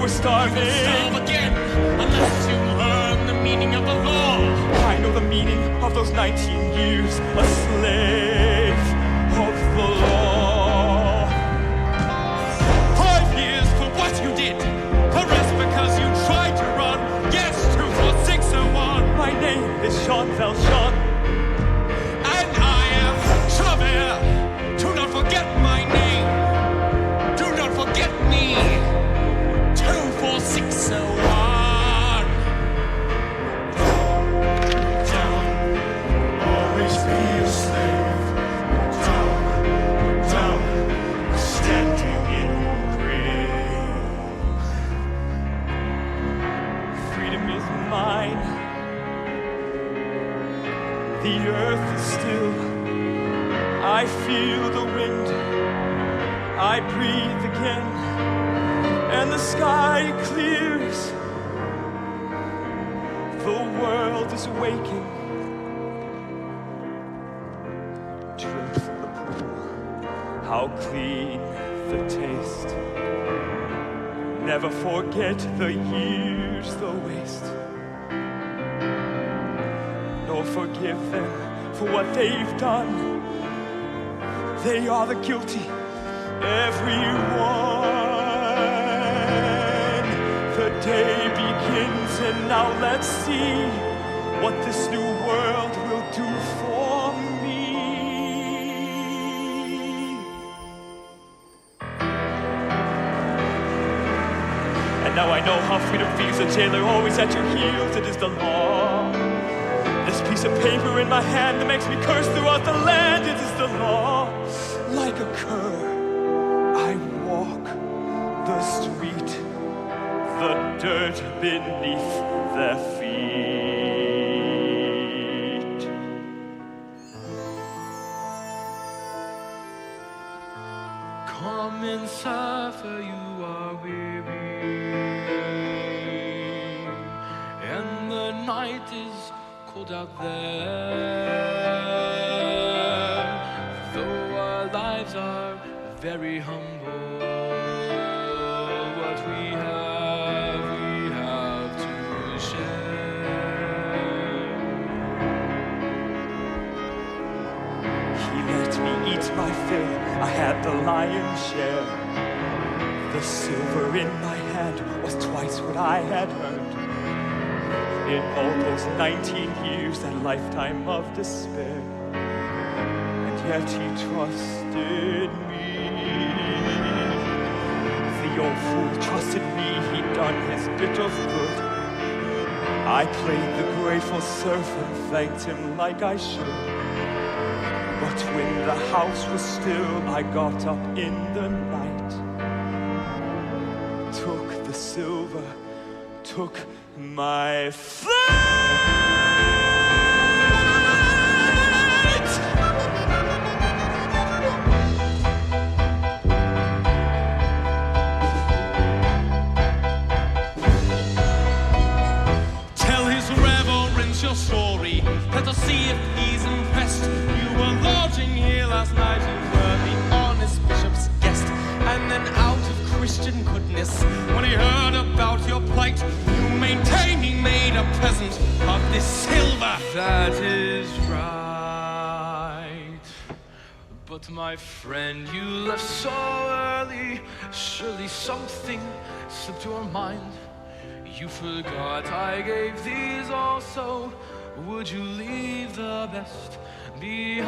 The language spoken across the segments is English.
Starve again, unless you learn the meaning of the law. I know the meaning of those 19 years, a slave of the law. 5 years for what you did, the rest because you tried to run. Yes, 24601. My name is Jean Valjean, and I am Javert. Do not forget my name. Do not forget me. 24601. Down, always be a slave. Down, down, standing in grave. Freedom is mine. The earth is still. I feel the wind. I breathe again. And the sky clears. The world is waking. Drink from the pool. How clean the taste. Never forget the years, the waste. Nor forgive them for what they've done. They are the guilty, everyone. The day begins, and now let's see what this new world will do for me. And now I know how freedom feels, a jailer always at your heels. It is the law. This piece of paper in my hand that makes me curse throughout the land. It is the law. Like a cur, I walk the street, the dirt beneath their feet. Come inside, for you are weary, and the night is cold out there. Though our lives are very humble, what we have to share. eat my fill, I had the lion's share. The silver in my hand was twice what I had earned. In all those 19 years, that lifetime of despair. And yet he trusted me. The old fool trusted me, he'd done his bit of good. I played the grateful serf and thanked him like I should. But when the house was still, I got up in the night, took the silver, took my flight. Tell his reverence your story. Let us see if he's impressed. You were lodging here last night. You were the honest bishop's guest. And then out of Christian goodness, when he heard about your plight, you maintain he made a present of this silver. That is right. But my friend, you left so early. Surely something slipped your mind. You forgot I gave these also. Would you leave the best behind?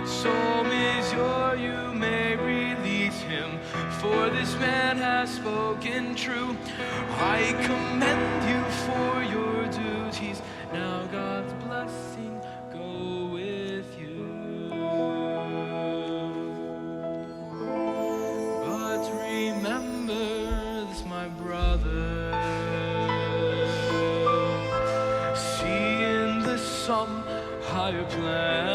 So, monsieur, you may release him, for this man has spoken true. I commend you for your duties. Now God's blessing go with you. But remember this, my brother. See in this some higher plan.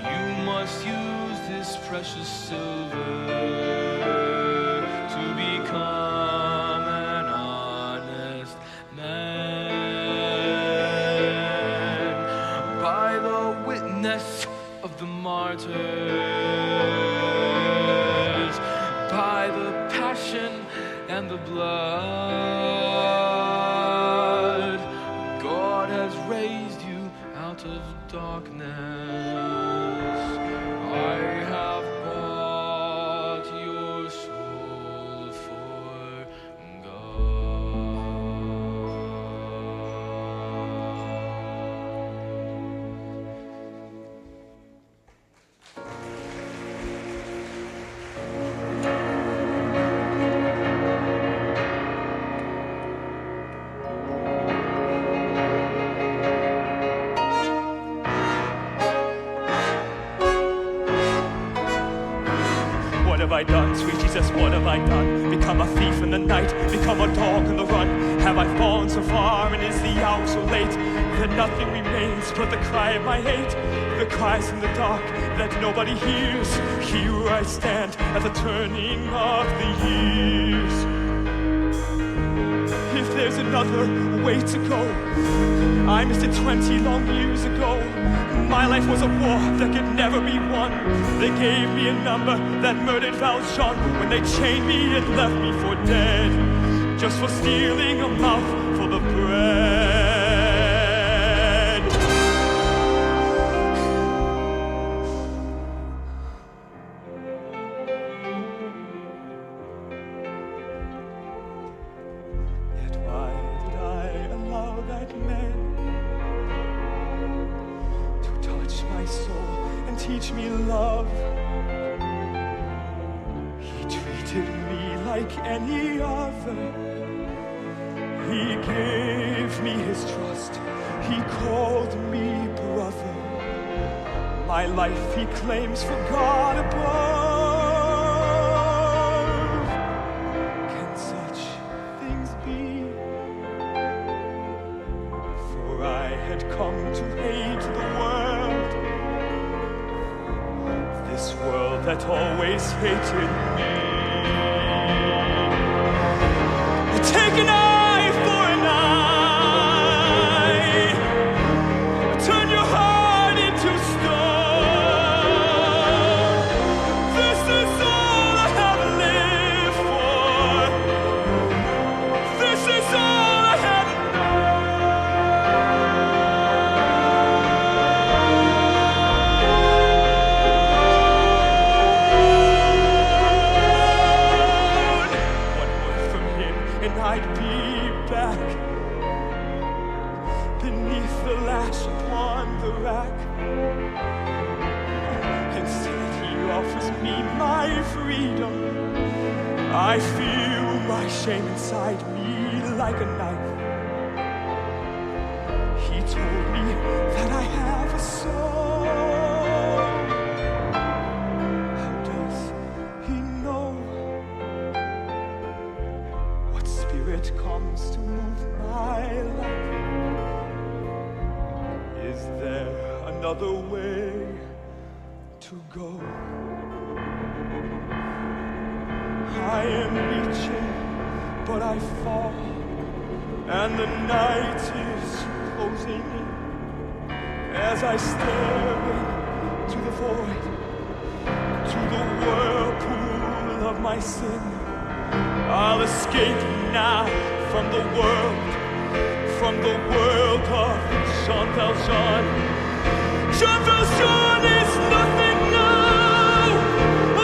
You must use this precious silver to become an honest man. By the witness of the martyrs, by the passion and the blood, God has raised you out of darkness. I have bought your soul for God. What have I done, sweet Jesus, what have I done? Become a thief in the night, become a dog on the run. Have I fallen so far, and is the hour so late that nothing remains but the cry of my hate? The cries in the dark that nobody hears. Here I stand at the turning of the years. If there's another way to go, I missed it 20 long years ago. My life was a war that could never be won. They gave me a number that murdered Valjean when they chained me and left me for dead, just for stealing a mouthful of bread. Yet why did I allow that man to touch my soul and teach me love? He treated me like any other. He gave me his trust. He called me brother. My life he claims for God above. Can such things be? For I had come to hate the world, this world that always hated me. Take an eye for an eye. Turn your heart into stone. This is all I have lived for. This is all I have known. I'd be back beneath the lash upon the rack. Instead, he offers me my freedom. I feel my shame inside me like a knife. He told me that I have a soul. How does he know what spirit comes to move my life? Is there another way to go? I am reaching, but I fall, and the night is closing in. As I stare into the void, to the whirlpool of my sin, I'll escape now from the world of Jean Valjean. Jean Valjean is nothing now.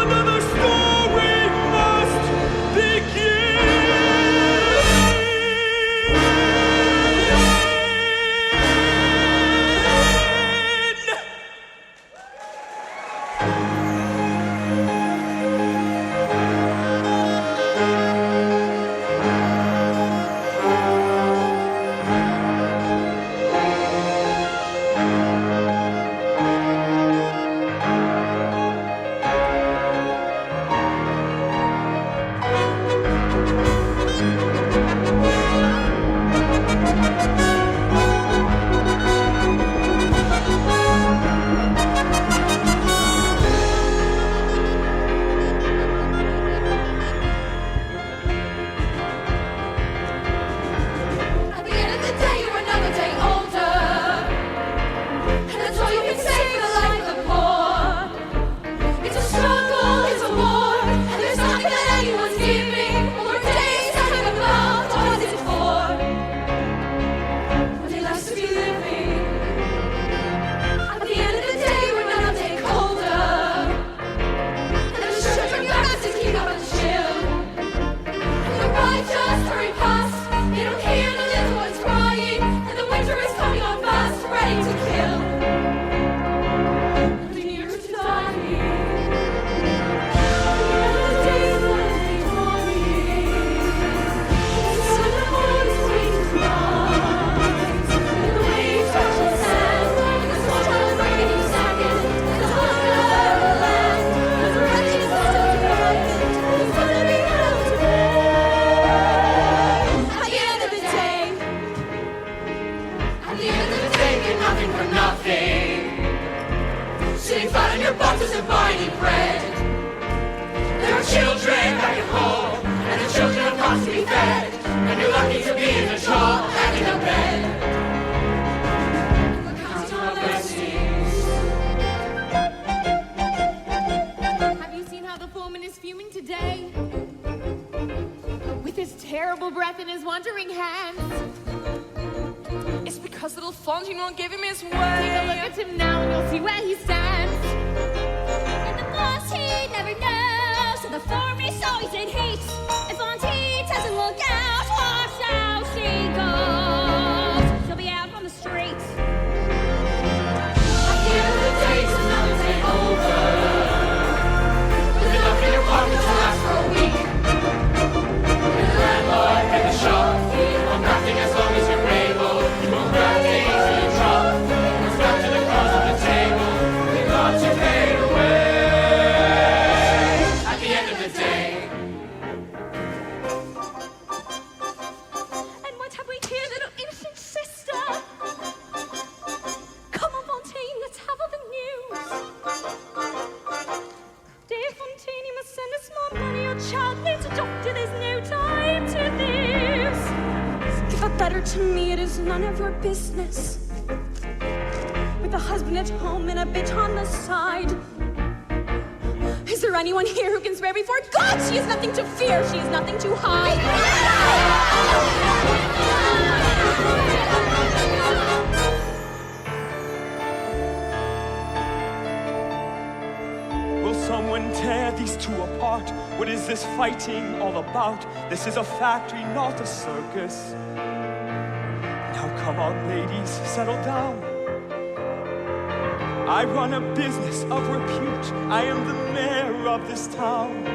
Another story must terrible breath in his wandering hands. It's because little Fantine won't give him his way. Take a look at him now and you'll see where he stands. And the boss, he never knows, so the form is always in heat. If Fantine doesn't look out, watch out she goes. She'll be out on the streets. At the end of the day, it's another day over. With enough in your pocket to last for a week. With the landlord and the shop, I'm crafting as long as you're able. You won't grab things till you drop. Goes back to the cards on the table. We got you paid away. At the end of the day. And what have we here, little innocent sister? Come on, Fantine, let's have all the news. Dear Fantine, you must send us more money. Your child needs a doctor, there's no time to lose. Give a letter to me, it is none of your business. With a husband at home and a bitch on the side. Is there anyone here who can swear before God she has nothing to fear, she has nothing to hide? Will someone tear these two apart? What is this fighting all about? This is a factory, not a circus. Now come on, ladies, settle down. I run a business of repute. I am the mayor of this town.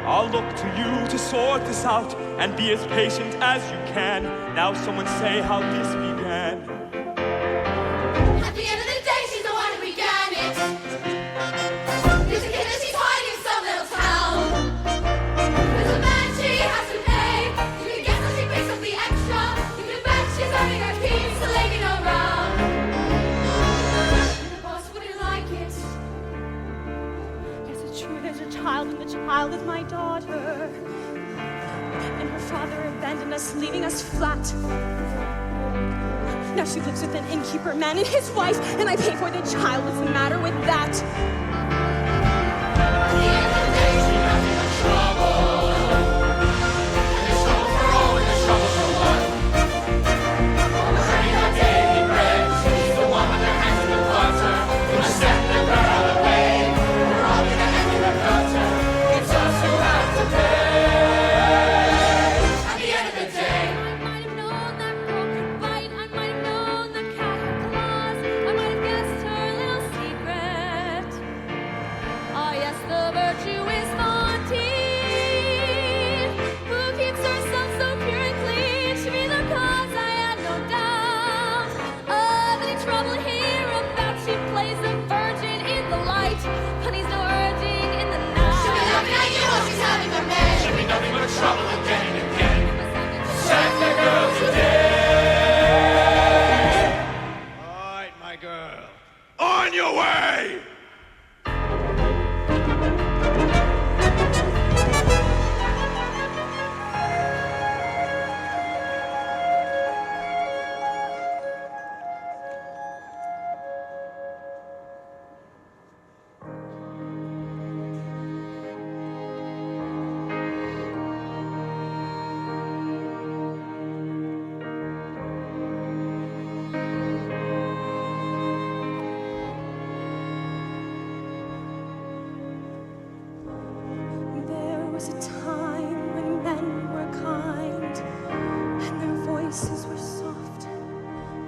I'll look to you to sort this out and be as patient as you can. Now someone say how this began. At the end of the day, she's the one who began it. There's a kid that she's hiding in some little town. There's a man she has to pay. You can guess how she picks up the extra. You can bet she's earning her keys, so lady no round. The boss wouldn't like it. Yes, it's true, there's a child, and the child is my daughter. And her father abandoned us, leaving us flat. Now she lives with an innkeeper man and his wife, and I pay for the child. What's the matter with that? At the end of the day, she's nothing but trouble. And there's trouble for all, and there's trouble for one. Earning her daily bread, she's the one with her hands in the butter. Gonna set the girl away. We're all gonna end in her gutter. It's us who have to pay. At the end of the day. I might have known that girl could bite. I might have known the cat had claws. I might have guessed her little secret. Ah, yes, the virtue is Fantine. Who keeps herself so pure and clean? She be the cause, I had no doubt. Of any trouble hereabout, she plays the virgin in the light. Honey's no urging in the night. She'll be laughing at you while she's having her man. Should be nothing but trouble again and again. Set the girl today. All right, my girl. On your way! There was a time when men were kind, and their voices were soft,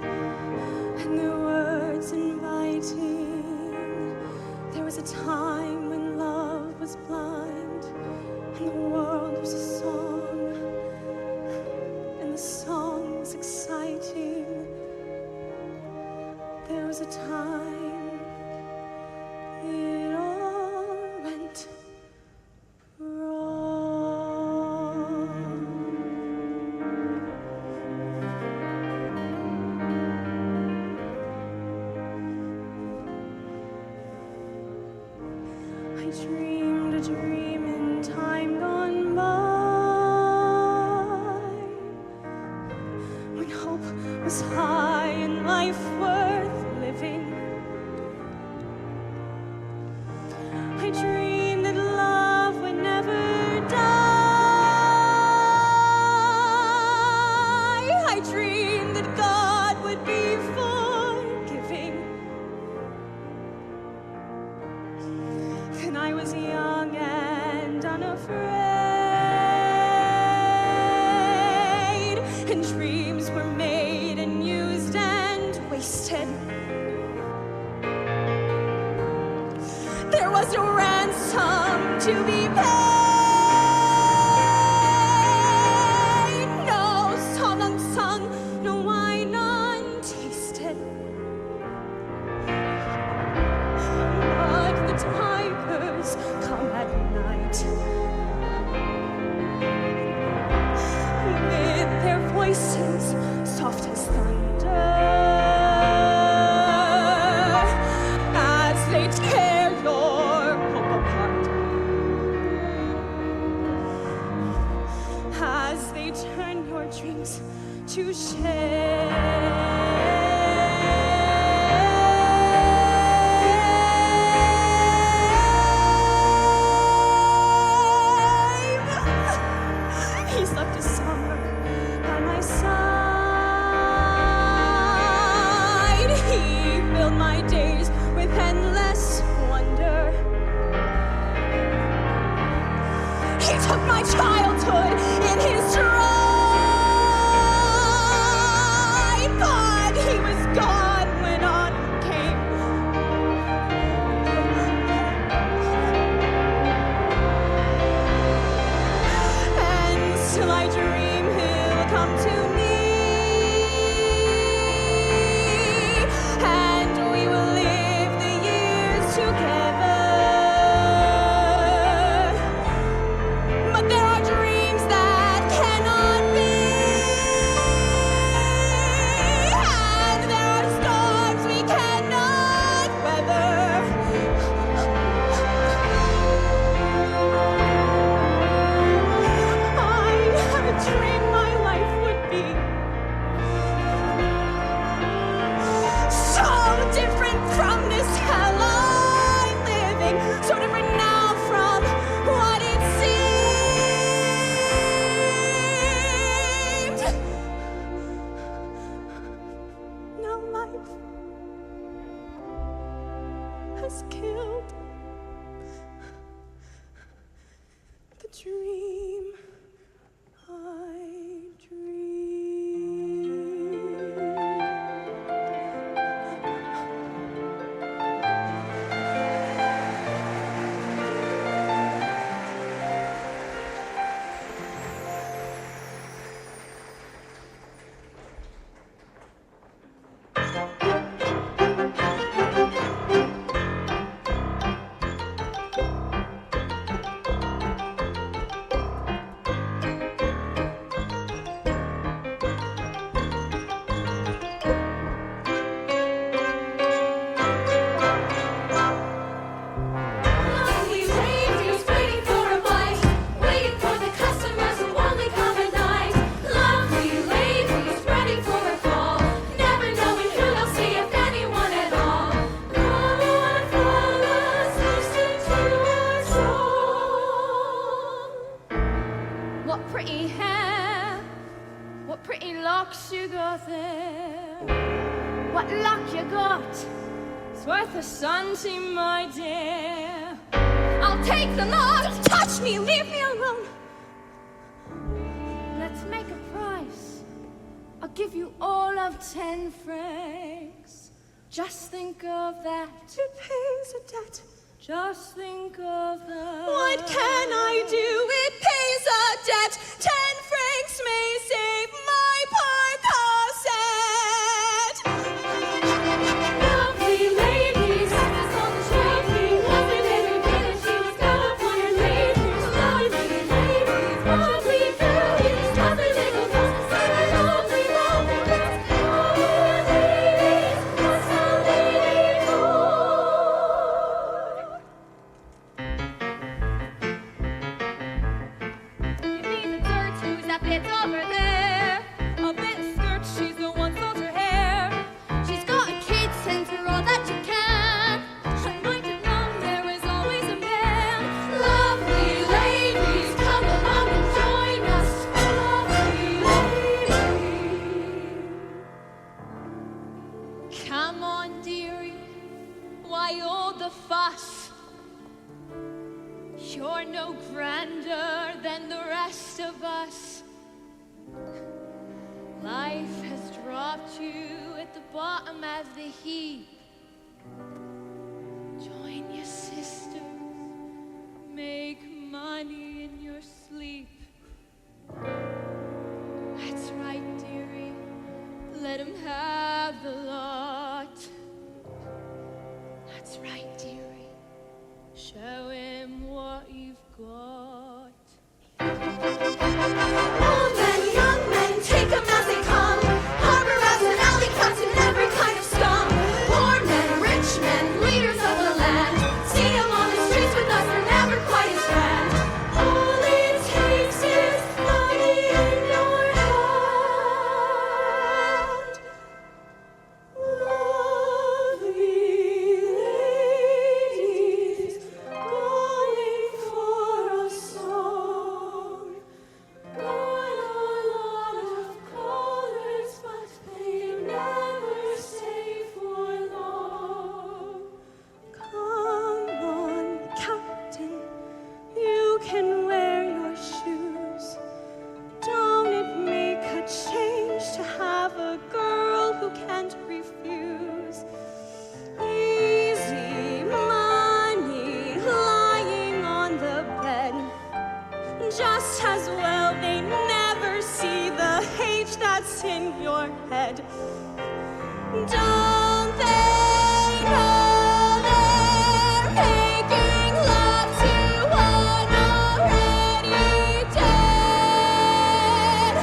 and their words inviting. There was a time when love was blind, and the world was a song, and the song was exciting. There was a time it all went I dreamed a dream in time gone by, when hope was high and life worth living. I dreamed that love would never die. I dreamed that God would be forgiving. Then I was young and unafraid, and dreams were made and used and wasted. There was a ransom to be paid. No song unsung, no wine untasted. But the tigers come at night with their voices soft as thunder, as they tear your hope apart, as they turn your dreams to shame. He slept a summer by my side. He filled my days with endless wonder. He my childhood in his stride. But he was gone when autumn came. And still I dream he'll come to me. And we will live the years together. But there are dreams that cannot be. And there are storms we cannot weather. I never dreamed my life would be so different from this hell I'm living, so different now from what it seemed. Now life has killed the dream I Lonely ladies waiting for a bite, waiting for the customers who only come at night. Lonely ladies ready for a call, never knowing who they'll see if anyone at all. God, fellas, listen to our song. What pretty hair, what pretty locks you got there. What luck you got. It's worth a centime, my dear. I'll take the lot. Don't touch me, leave me alone. Let's make a price. I'll give you all of 10 francs. Just think of that. It pays a debt. Just think of that. What can I do? It pays a debt. 10 francs may save my poor corset. Lovely ladies, breakfast on the street. Lovely lady, and she was California ladies. Lovely ladies, lovely girlies. Lovely little girls, lovely, lovely girls. Lovely ladies, what's a lady for? You need the dirt, who's that bit over there? A bit skirt, she's the one sold her hair. She's got a kid, send her all that you can. I'm going to know there is always a man. Lovely ladies, come along and join us. Lovely ladies. Come on, dearie, why all the fuss? You're no grander than the rest of us. Life has dropped you at the bottom of the heap. Join your sisters, make money in your sleep. That's right, dearie, let him have the lot. That's right, dearie, show him what you've got. Old men, young men, take 'em as they come. Harbor rats and alley cats and every kind of scum. Poor men, rich men, leaders of the land. See 'em on the streets with us, they're never quite as grand. All it takes is money in your hand. voice in your head. Don't they know they're making love to one already dead?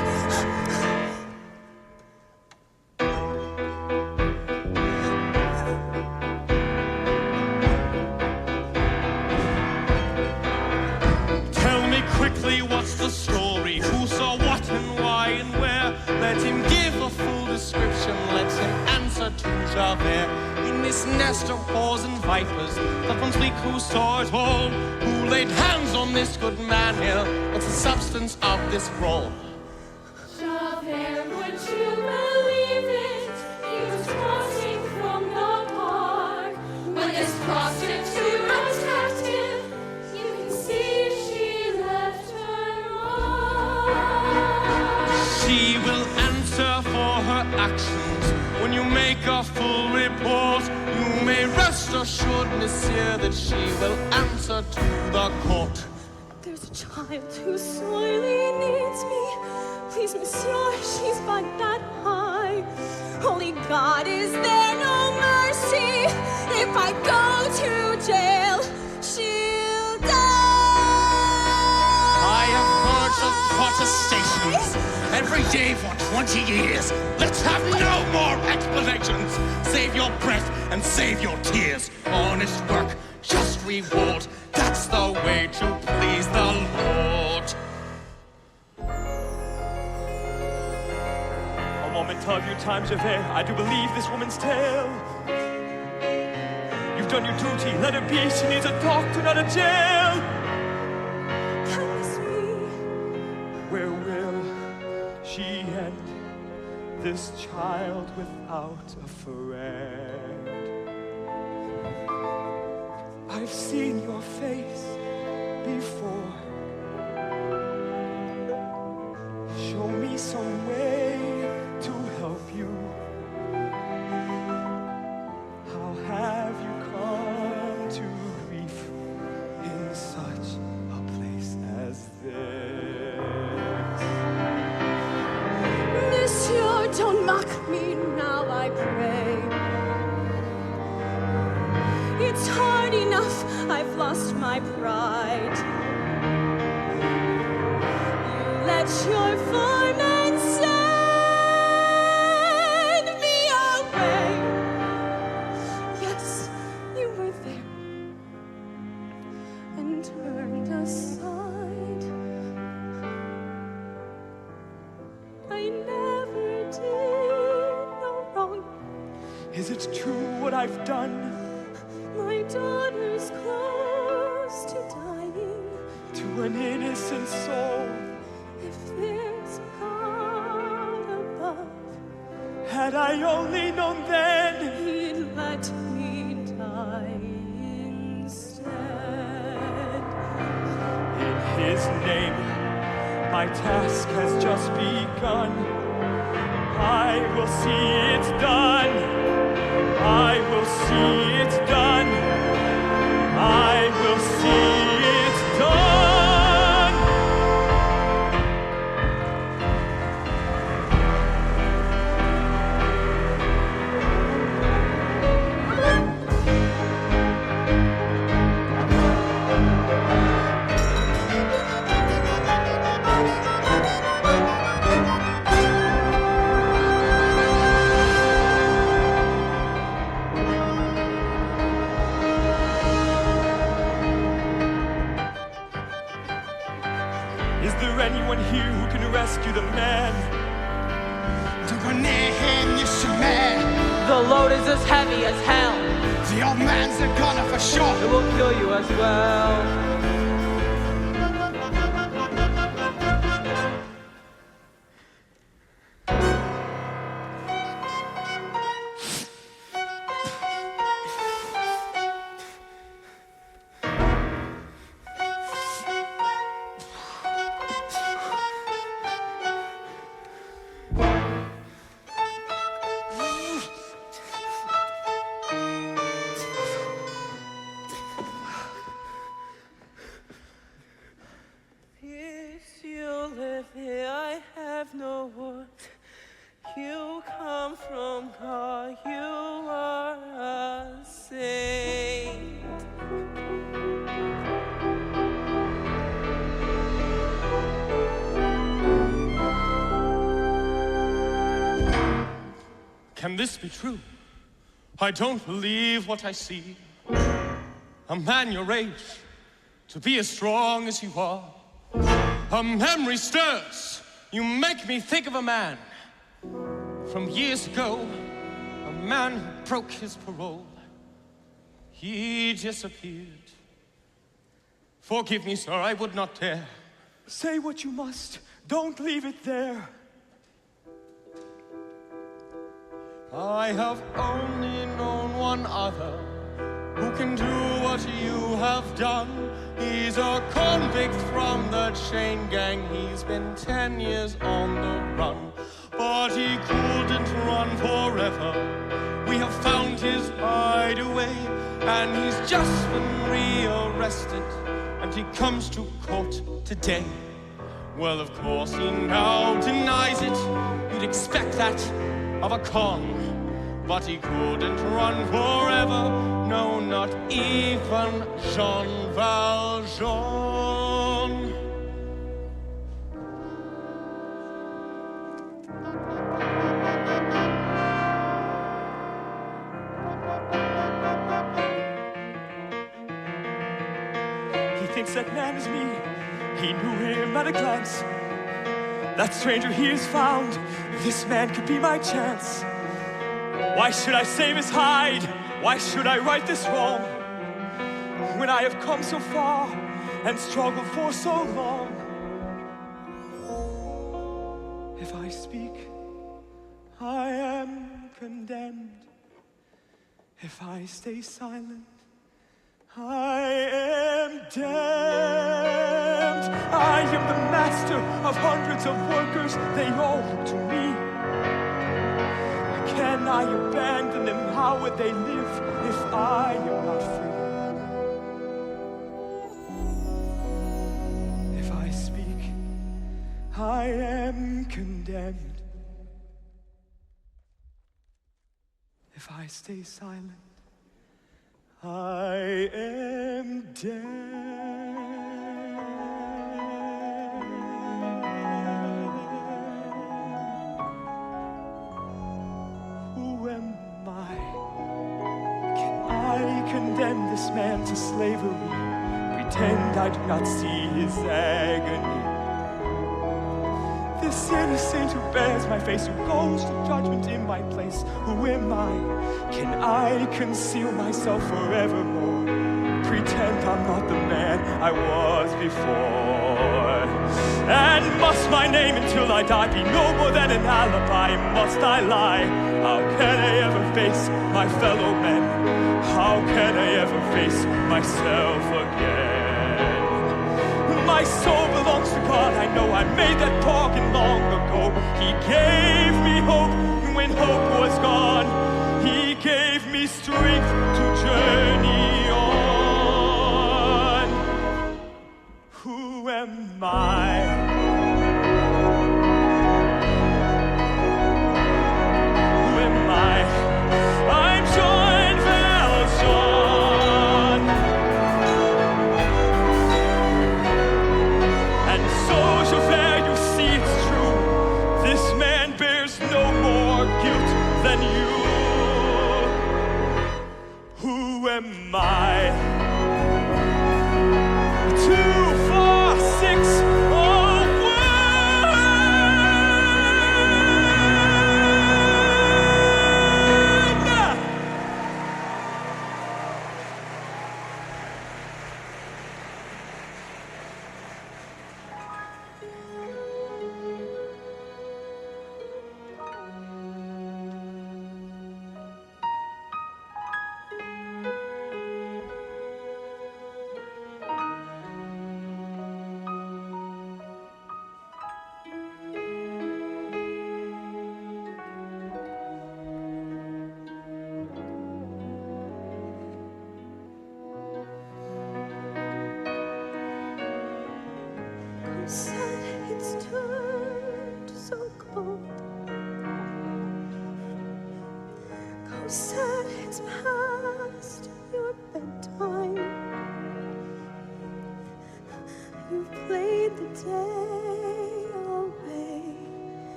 Tell me quickly, what's the story? Who saw what and why and where? Let him give a full description. Let him answer to Javert. In this nest of whores and vipers, that one speak who saw it all. Who laid hands on this good man here? What's the substance of this brawl? Javert, would you believe it? He was crossing from the park when this prostitute attacked him. You can see she left her mark. She will answer for her actions when you make a full report. You may rest assured, monsieur, that she will answer to the court. There's a child who sorely needs me. Please, monsieur, she's but that high. Holy God, is there no mercy? If I go to jail, she'll die. I have heard of protestations every day for 20 years. Let's have no more explanations. Save your breath and save your tears. Honest work, just reward. That's the way to please the Lord. A moment of your time, Javert. I do believe this woman's tale. You've done your duty. Let her be. She needs a doctor, not a jail. Can this be? Where will she end? This child without a friend. I've seen your face before. Show me some way to help you. How have you come to grief in such a place as this? Monsieur, don't mock me now, I pray. It's hard enough, I've lost my pride. You let your foreman send me away. Yes, you were there and turned aside. I never did no wrong. Is it true what I've done? My daughter's close to dying. To an innocent soul, If there's a God above, had I only known then. He'd let me die instead. In his name, my task has just begun. I will see it done. I will see it done. I will see it done. Is there anyone here who can rescue the man? The load is as heavy as hell. The old man's a gunner for sure. It will kill you as well. You come from God, you are a saint. Can this be true? I don't believe what I see. A man your age, to be as strong as you are. A memory stirs. You make me think of a man from years ago, a man who broke his parole. He disappeared. Forgive me, sir, I would not dare. Say what you must. Don't leave it there. I have only known one other who can do what you have done. He's a convict from the chain gang. He's been 10 years on the run, but he couldn't run forever. We have found his hideaway, and he's just been rearrested, and he comes to court today. Well, of course he now denies it. You'd expect that of a con. But he couldn't run forever, no, not even Jean Valjean. He thinks that man is me. He knew him at a glance. That stranger he has found. This man could be my chance. Why should I save his hide? Why should I right this wrong? When I have come so far and struggled for so long. If I speak, I am condemned. If I stay silent, I am damned. I am the master of hundreds of workers. They all look to me. Can I abandon them? How would they live if I am not free? If I speak, I am condemned. If I stay silent, I am damned. I condemn this man to slavery, pretend I do not see his agony. This innocent who bears my face, who goes to judgment in my place, who am I? Can I conceal myself forevermore? Pretend I'm not the man I was before. And must my name until I die be no more than an alibi? Must I lie? How can I ever face my fellow men? How can I ever face myself again? My soul belongs to God. I know I made that bargain long ago. He gave me hope when hope was gone. He gave me strength to journey on. Who am I? Who am I? I'm Jean Valjean. And so, Javert, you see it's true. This man bears no more guilt than you. Who am I? 2, 4, 6,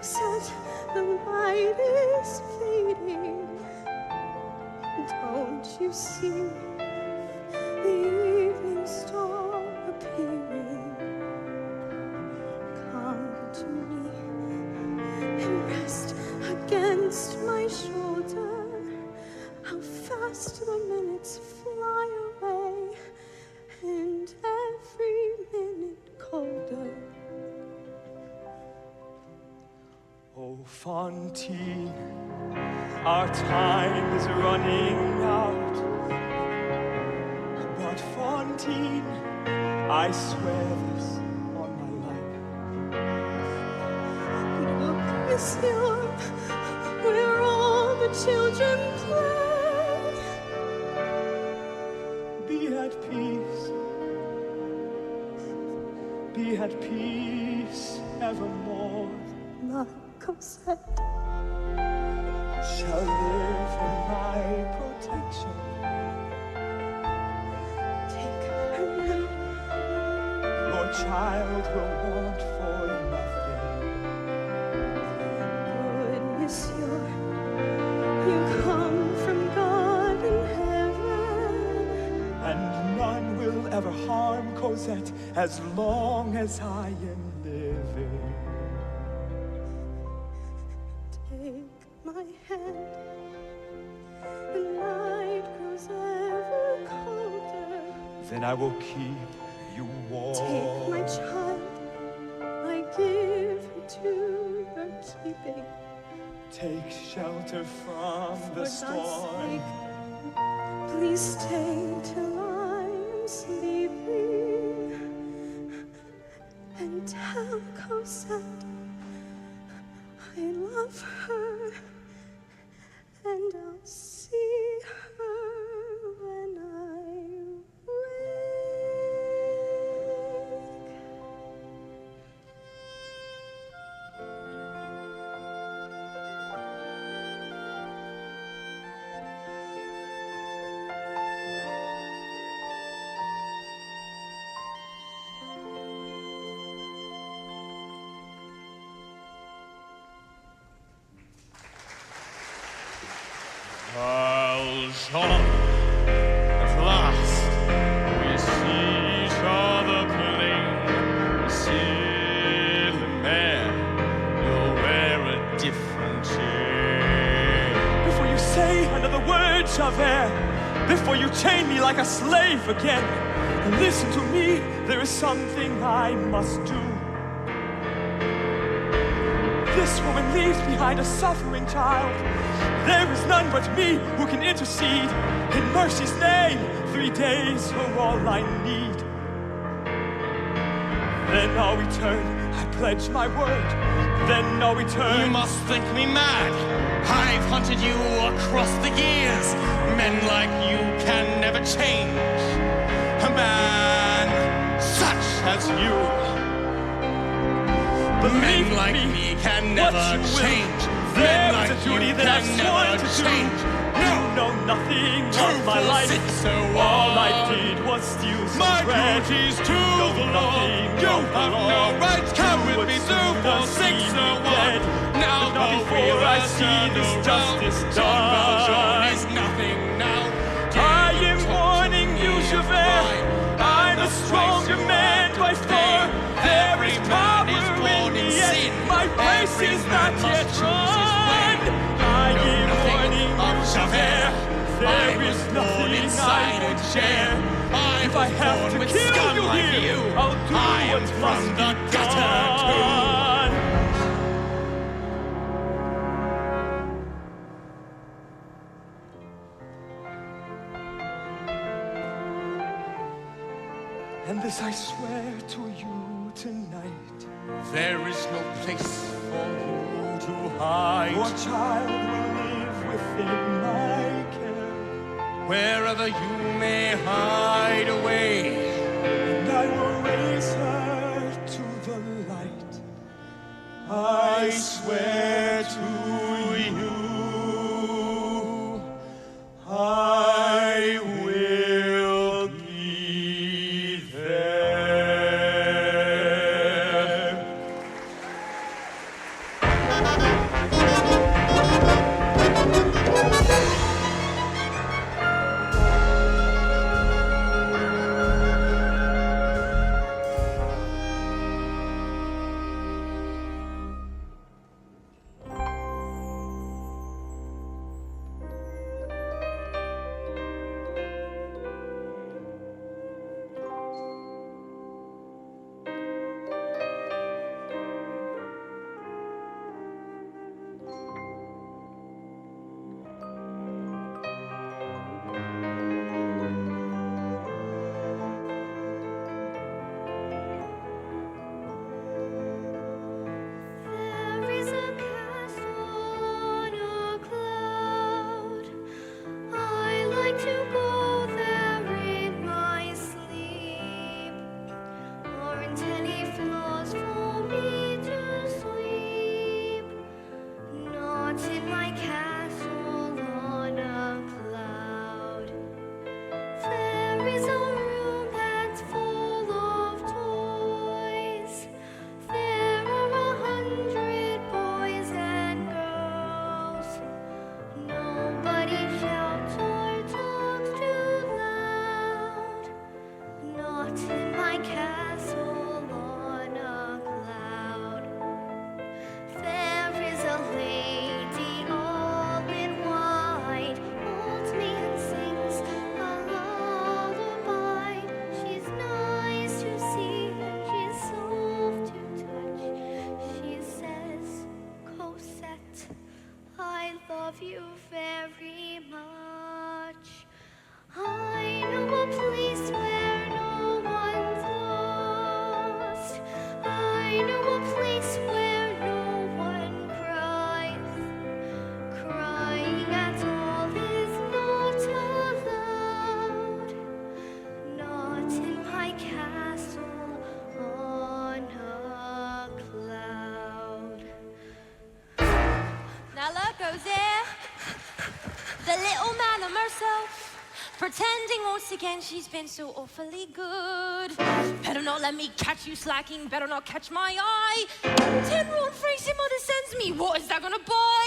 Cosette, the light is fading. Don't you see the evening star appearing? Come to me and rest against my shoulder. How fast the minutes fly away, and every minute colder. Oh, Fantine, our time is running out. But Fantine, I swear this on my life. Look, monsieur, where all the children play. Be at peace. Be at peace evermore. My Cosette, Shall live in my protection. take her now. Your child will want for nothing. Good monsieur, you come from God in heaven. And none will ever harm Cosette as long as I am living. Take my hand. The night grows ever colder. Then I will keep you Take my warm. child. I give her to your keeping. Take shelter from For the thy storm. sake, please stay till I am sleeping. And tell Cosette I love her, and I'll see her when I wake. Valjean, at last we see each other plain. Monsieur le Maire, you'll wear a different chain. Before you say another word, Javert, before you chain me like a slave again, listen to me, there is something I must do. This woman leaves behind a suffering child. There is none but me who can intercede. In mercy's name, 3 days are all I need. Then I'll return, I pledge my word. Then I'll return. You must think me mad. I've hunted you across the years. Men like you can never change. A man such as you. Men like me can never change. Men like you can never change. You know nothing of my life. So All I did was steal some my bread. duty's to Know the law. nothing You of the have law. no right. Come You with would me to sooner 461. see me dead. Now But not though before we I are see turned this around, justice Jean Valjean done. is nothing now. I am warning you, Javert. I'm a stronger man by far. There is power in me, yet my race is not yet run. I am warning you, Javert. There is nothing I would share. If I have to kill you here, I'll do what must be done. And this I swear to you tonight. There is no place for you to hide. Your child will live within my care. Wherever you may hide away, And I will raise her to the light. I swear to you, I will be there. little madam herself, pretending once again she's been so awfully good. Better not let me catch you slacking, better not catch my eye. 10 round phrase your mother sends me, what is that gonna buy?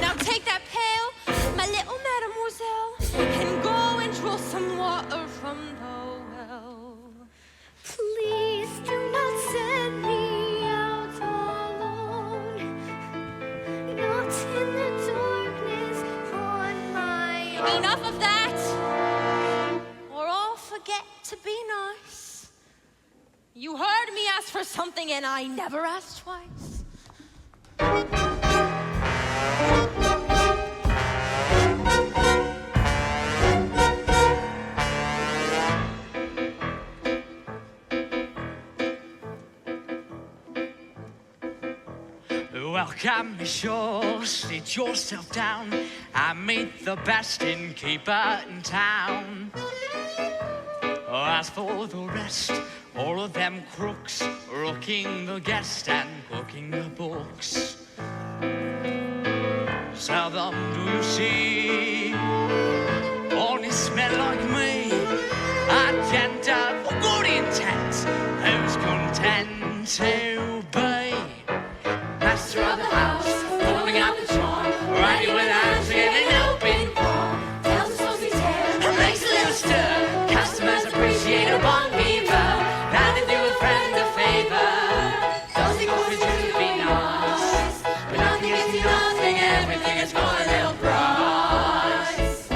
Now take that pail, my little mademoiselle, and go and draw some water from the well. Please do not send me out alone, not in the darkness on my own. Enough of that, or I'll forget to be nice. You heard me ask for something and I never asked twice. Welcome ashore, sit yourself down and meet the best innkeeper in town. As for the rest, all of them crooks, rooking the guest and booking the books. Seldom do you see only smell like me, a gender for good intent, who's content to be master of the house, holding out the charm, ready with hands in an open palm, tells a saucy tale, and makes a little stir. Customers appreciate a bon vivant, now they do a friend a favor. Does he always do to be nice? But nothing is nothing, everything is for a little price.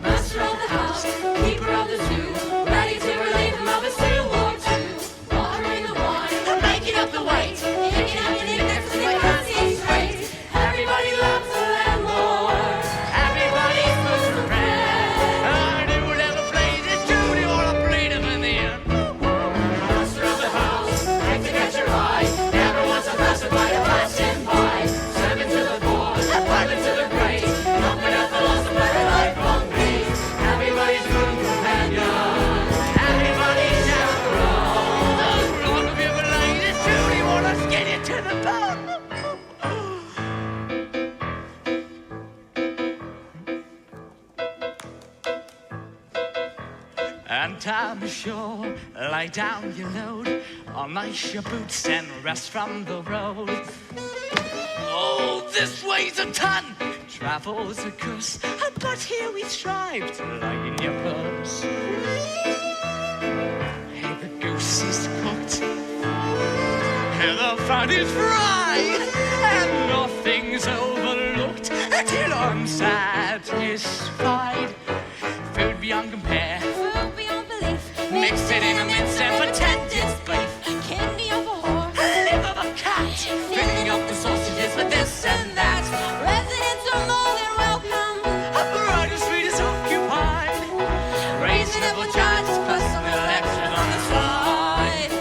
Master of the house, keeper of the zoo, ready to relieve him of his 2 or 2, watering the wine, and making up the weight, picking up the knickknacks and the currency straight. Everybody loves the landlord, everybody's supposed to rent. I do whatever pleases Judy, or I'll bleed him in the end. Master of the house, quick to catch your eye, never wants a passerby to pass him by. Servant to the poor, apartment to the great, comfort at the loss of better life won't be. Everybody's room companion, everybody's chaperone. Oh, long of you ladies, Judy, wanna skin you to the bone. And time ashore, lay down your load, unlace your boots and rest from the road. Oh, this weighs a ton, travel's a curse, but here we strive to lighten your purse. Hey, the goose is cooked, hey, the fat is fried, and nothing's overlooked until I'm satisfied. Food beyond compare, Food beyond belief, mix it in a mince and pretend it's beef. kidney of a horse, Liver of a cat, filling up the sausages with this and that. residents are more than welcome. A bride of sweet is occupied. Reasonable charges plus some little extras on the side.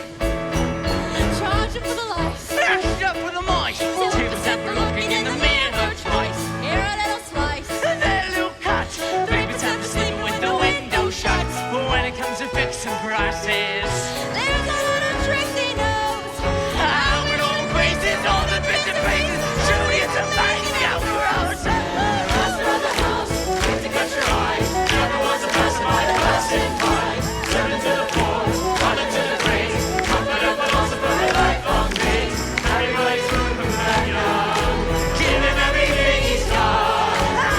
Charging for the lights, Flashed up with a mice. Tables up for looking in the mirror twice. here a little slice. And then a little cut. 3% for sleeping with the window shut. But when it comes to fixing prices, There's a lot of tricks he knows. out with all graces, all the bits and pieces. Judy, it's a bang out gross. Master of the house, quick to catch your eye. Never wants a passerby to pass him by. Servant to the poor, father to the great, comfort of philosopher, a lifelong mate. Everybody's room companion, give him everything he's got.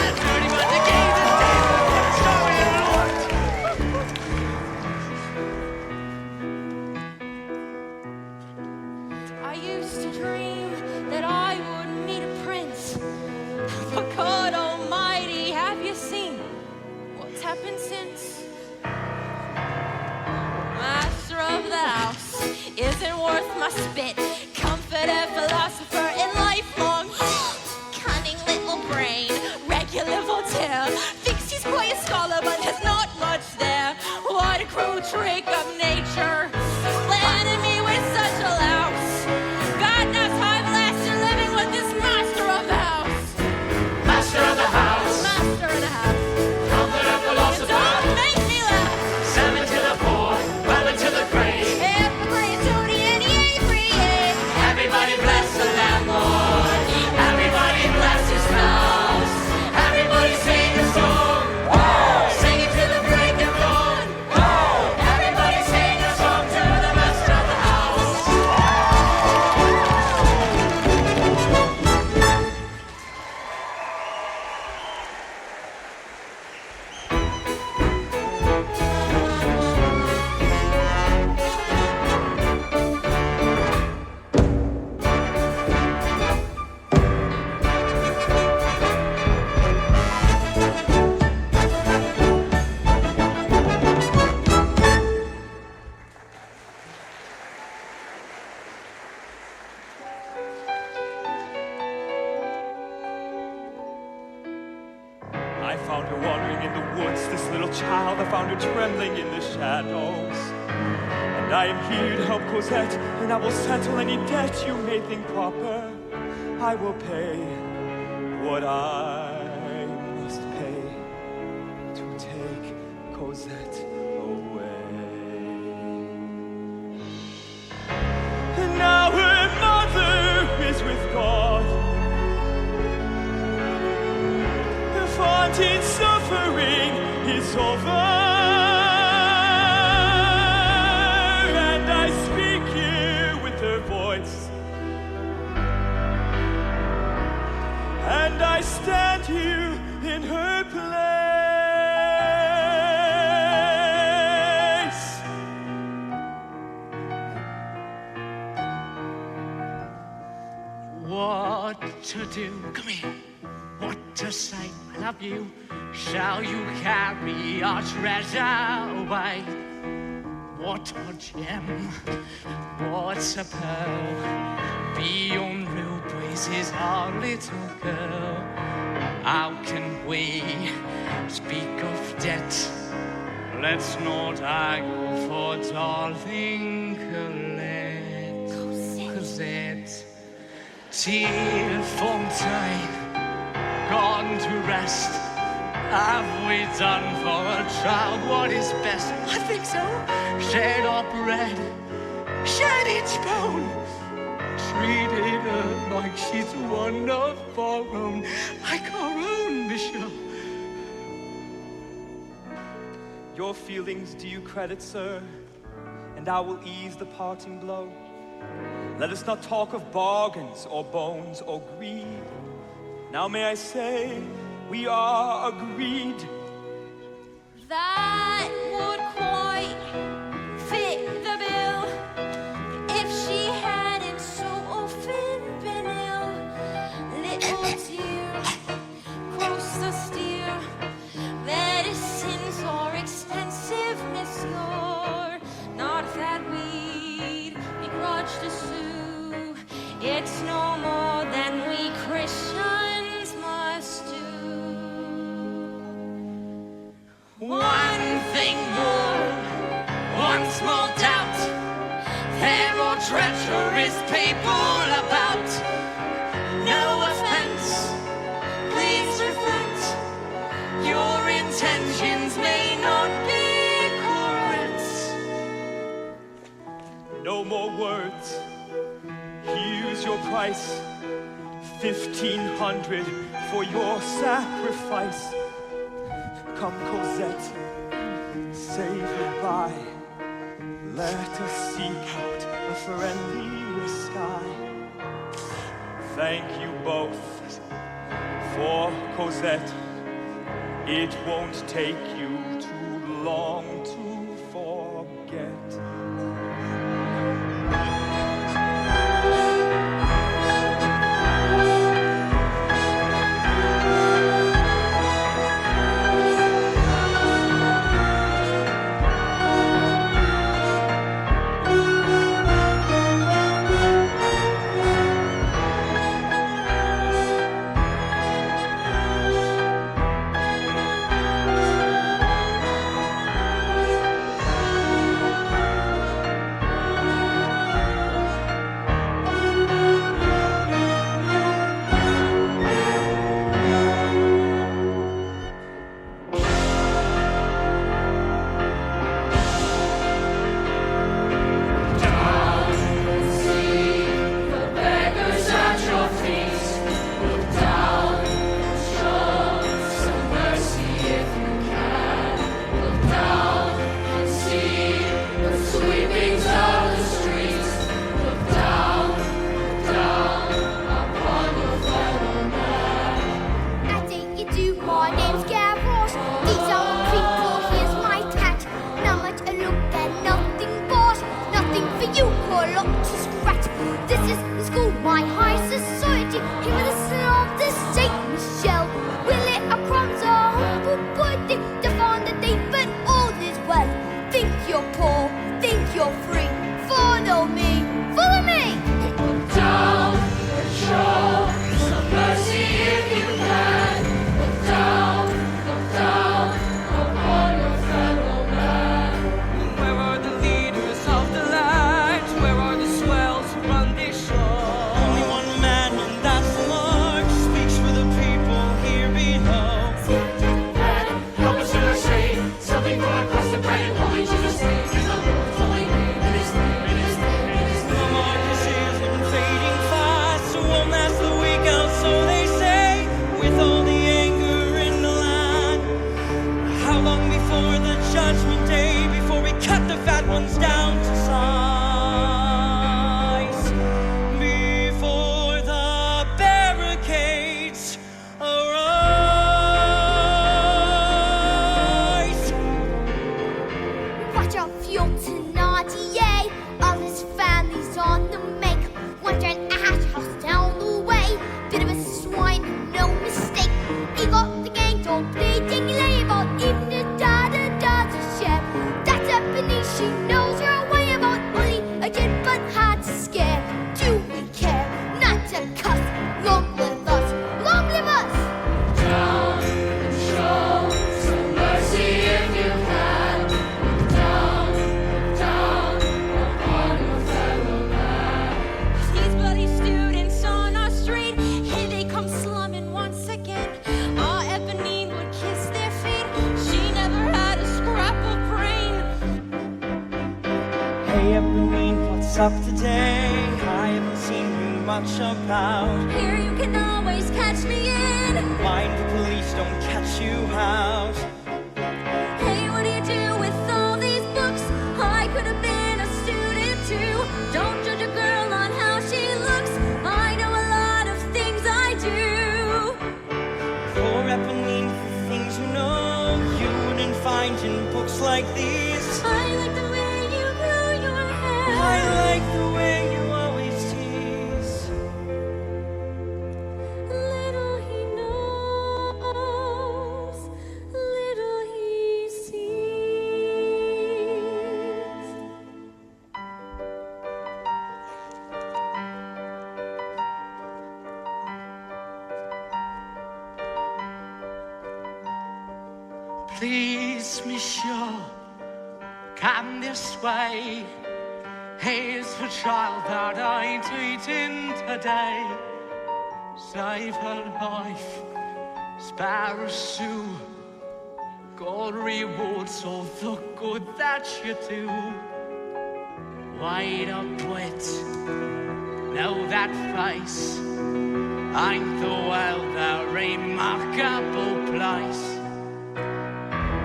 And 30 months a gaze and table, story of Lord. I used to dream that I would meet a prince. But God Almighty, have you seen what's happened since? Master of the house isn't worth my spit. Comforted philosopher in lifelong cunning little brain. Regular Voltaire thinks he's quite a scholar, but there's not much there. What a cruel trick of nature, planning me with such a louse. God knows how I've lasted living with this master of the house. Master of the house, Master of the house. comfort of philosopher. Don't make me laugh. Servant to the poor, brother to the great. Every Tony and Avery, Everybody bless the land. in the woods, this little child, I found her trembling in the shadows. And I am here to help Cosette, and I will settle any debt you may think proper. I will pay what I must pay to take Cosette away. And now her mother is with God. Her Fontaine's suffering is over. And I speak here with her voice. And I stand here in her place. What to do? Come here. What to say? I love you. Shall you carry our treasure away? What a gem, what a pearl. Beyond real praises, our little girl. How can we speak of debt? Let's not argue for darling Colette. Cosette. Dear Fontaine, gone to rest. Have we done for a child what is best? I think so. Shed our bread, shed its bone, treated her like she's one of our own, like our own, Bishop. Your feelings do you credit, sir, and I will ease the parting blow. Let us not talk of bargains or bones or greed. Now may I say, we are agreed. That would quite fit the bill if she hadn't so often been ill. Little dear, cross the steer. Medicines are expensive, monsieur. Not that we'd begrudge to sue. It's no more than we Christians must do. One thing more, one small doubt. There are treacherous people about. No offense, please reflect. Your intentions may not be correct. No more words. Here's your price. 1,500 for your sacrifice. Come, Cosette, say goodbye. Let us seek out a friendly sky. Thank you both for Cosette. It won't take you too long to forget. ones down to size before the barricades arise. Watch out, fuel Thénardier. All his family's on the make. Went an ash house down the way. Bit of a swine, no mistake. He got the gang all bleeding label. Even the da-da-da's a share. That's a beneath, she knows her way about only a kid but hard to scare. Do we care? Not to cuss. Long live us. Long live us. Down and show some mercy if you can. Down upon your fellow man. These bloody students on our street, here they come slumming once again. Our Eponine would kiss their feet. She never had a scrap of brain. Hey Eponine, what's up today? I haven't seen you much about. Here you can always catch me in. Mind the police don't catch you out. Hey, what do you do with all these books? I could have been a student too. Don't judge a girl on how she looks. I know a lot of things I do. For Eponine, for things you know, you wouldn't find in books like these. I like the way you grow your hair. I like the way you always tease. Little he knows, little he sees. Please, monsieur, come this way. Here's the child that I treated today. Save her life, spare a sou. God rewards all the good that you do. Wait up, wit, know that face. Ain't the world a remarkable place?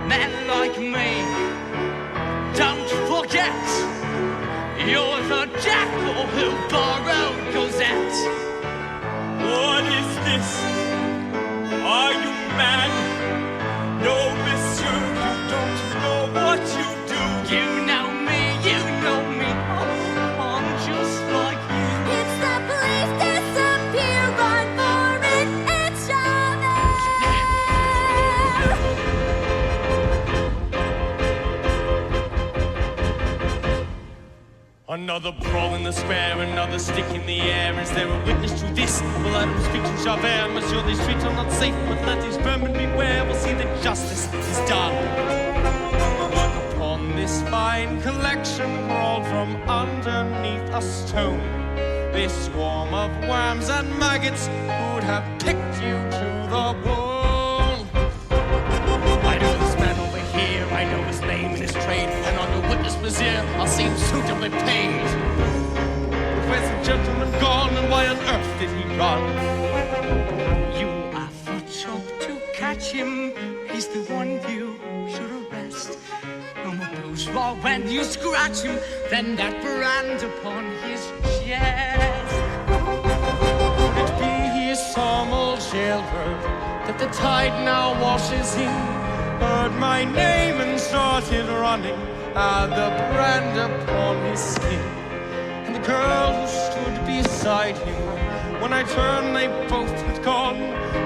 Men like me, don't forget, you're the jackal who borrowed Cosette. What is this? Are you mad? No, monsieur, you don't know what you do. You know me, I'm just like you. It's the police disappear, run for it, it's Chavez. Another brawl in the square, another stick in the air. Is there a witness to this? Well, I don't speak to Javert. Monsieur, these streets are not safe, but let these vermin beware. We'll see that justice is done. Look upon this fine collection crawled from underneath a stone. This swarm of worms and maggots would have picked you to the bone. I know this man over here, I know his name and his trade, and on your witness brazier, I'll seem suitably paid. But where's the gentleman gone, and why on earth did he run? You are for job to catch him. He's the one you should arrest. No more bourgeois when you scratch him than that brand upon his chest. Could it be his some old jailbird that the tide now washes in? Heard my name and started running, had the brand upon his skin. And the girl who stood beside him, when I turned they both had gone.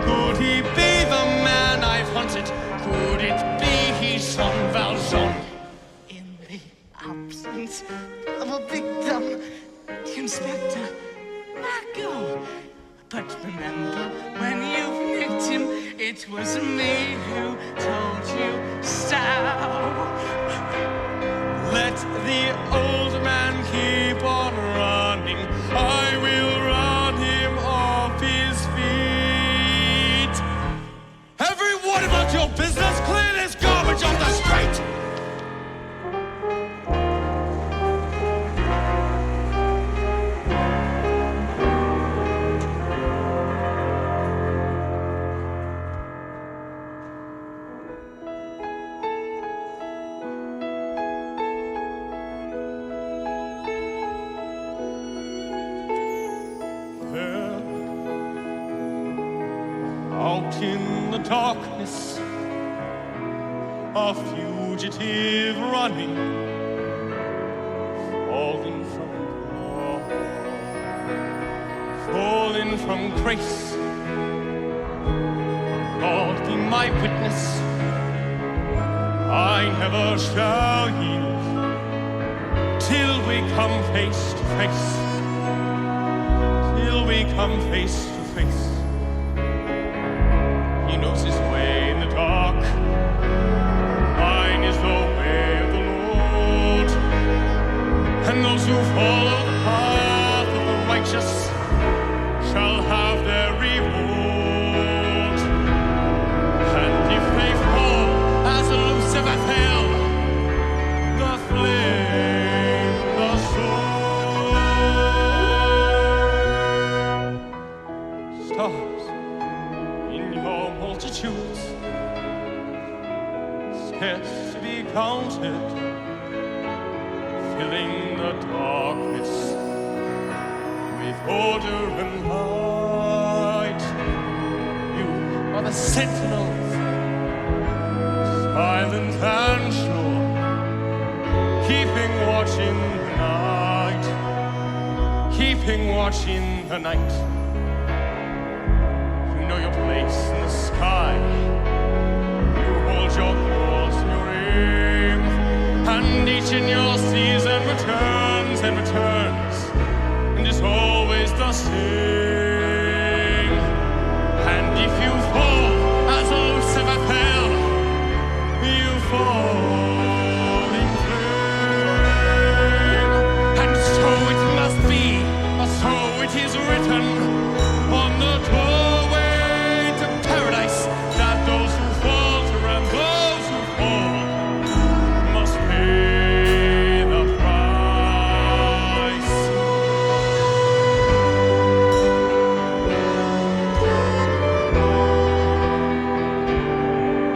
Could he be the man I've hunted? Could it be his son Valjean? In the absence of a victim, the inspector might go. But remember, when you've nicked him, it was me who told you so. Let the old man keep on running. I will run him off his feet. Everyone about your business, clear this garbage off the street. darkness, a fugitive running, fallen from grace. God be my witness, I never shall yield till we come face to face, till we come face to face. He knows his way in the dark, mine is the way of the Lord, and those who follow the path of the righteous shall have their reward. And if they fall as Lucifer fell, the flame, the sword. Stars in your multitudes, scarce to be counted, filling the darkness with order and light. You are the sentinels, silent and sure, keeping watch in the night, keeping watch in the night. You know your place in the sky, you hold your course and your aim, and each in your season returns and returns, and is always the same. And if you fall as Lucifer fell, you fall in flame. And so it must be, or so it is written on the doorway to paradise, that those who falter and those who fall must pay the price.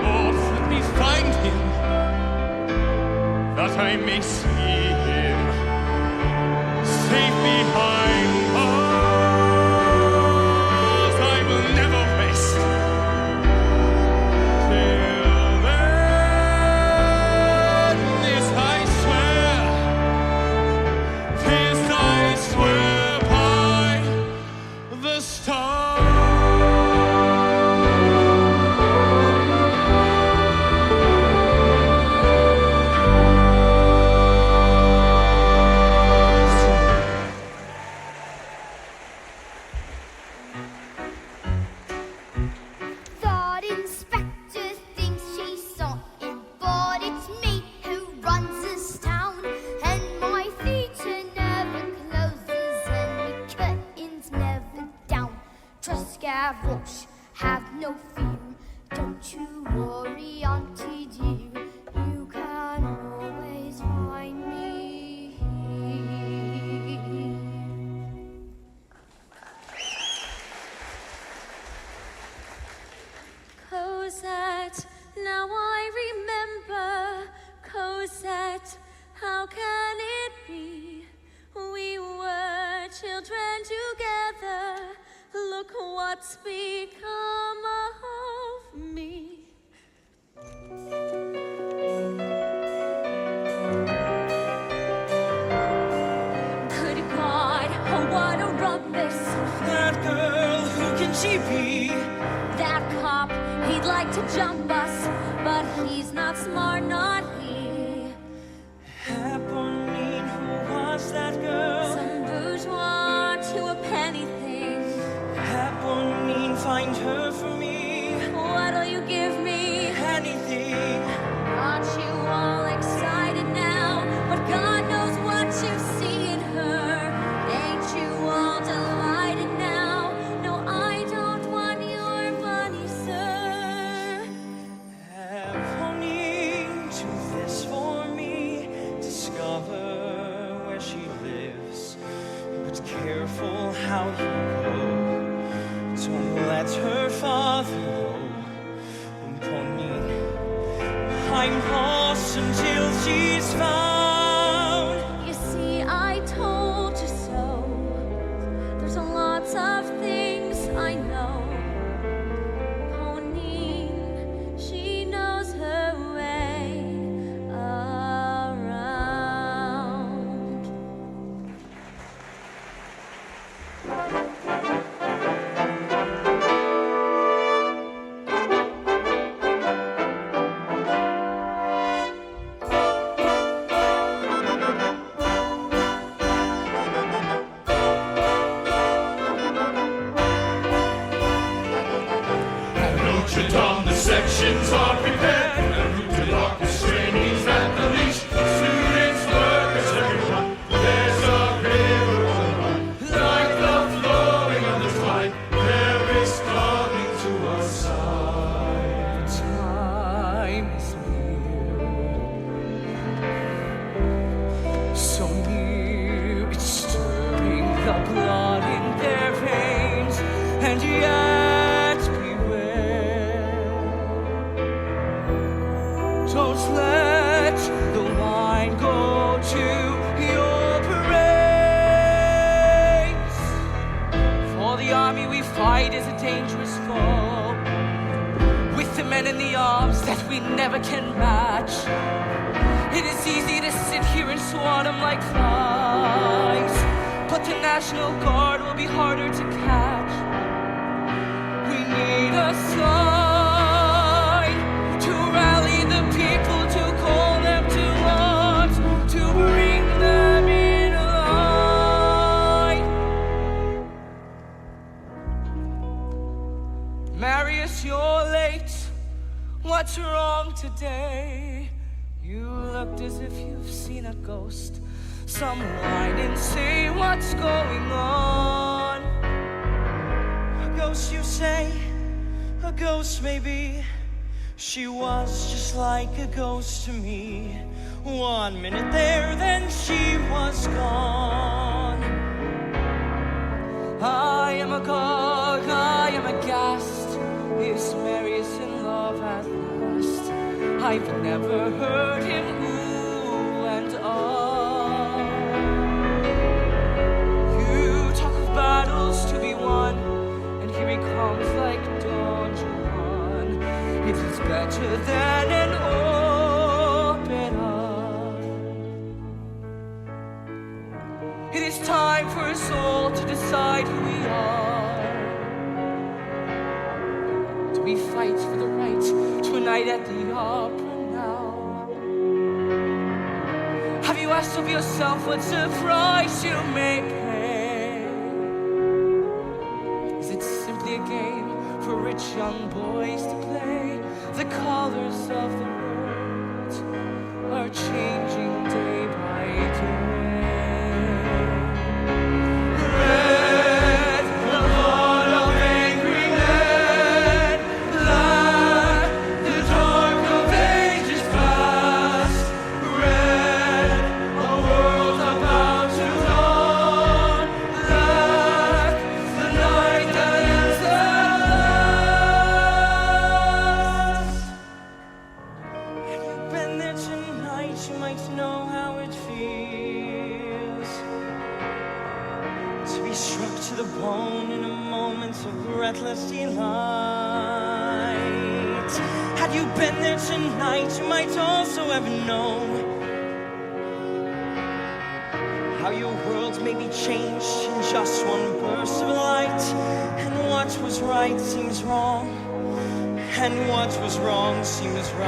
Lord, let me find him, that I may see him safe behind bars. I will never rest till then. This I swear by the stars. Thought inspector thinks she's something, but it's me who runs this town. And my theatre never closes and the curtains never down. Trust Gavroche, have no fear, don't you worry, Auntie dear. You can always find me here. Cosette, now I remember. Cosette, how can it be? We were children together. Look what's become of me. Good God, oh what a rumpus. That girl, who can she be? That cop, he'd like to jump us, but he's not smart, not he. Apolline, who was that girl? Some bourgeois to a penny thing. Apolline, find her for me. What'll you give me? Anything. Got you all excited now, but God knows what you see in her. Ain't you all delighted now? No, I don't want your money, sir. Apolline, do this for me. Discover where she lives, but careful how you go. Don't let her father know. Pauline, I'm lost until she's found. You see, I told you so. There's lots of things I know. Pauline, Don't let the wine go to your parades. For the army we fight is a dangerous foe, with the men in the arms that we never can match. It is easy to sit here and swat them like flies, but the National Guard will be harder to catch. We need a sign to rally the people, to call them to arms, to bring them in line. Marius, you're late. What's wrong today? You looked as if you've seen a ghost. Some line and say what's going on. A ghost, you say? A ghost, maybe. She was just like a ghost to me. 1 minute there, then she was gone. I am agog, I am aghast. Is Marius in love at last? I've never heard him ooh and ah. You talk of battles to be won, and here he comes like Don Juan. It is better than an opera. It is time for us all to decide who we are. Do we fight for the right to a night at the opera now? Have you asked of yourself what's the price you may pay? Is it simply a game for rich young boys to play? The colors of the world are changing day by day. Red, the blood of angry men. Black, the dark of ages past. Red, a world about to dawn. Black, the night that ends at last. Have you been there tonight? You might know how it feels to be struck to the bone in a moment of breathless delight. Had you been there tonight, you might also have known how your world may be changed in just one burst of light. And what was right seems wrong, and what was wrong seems right.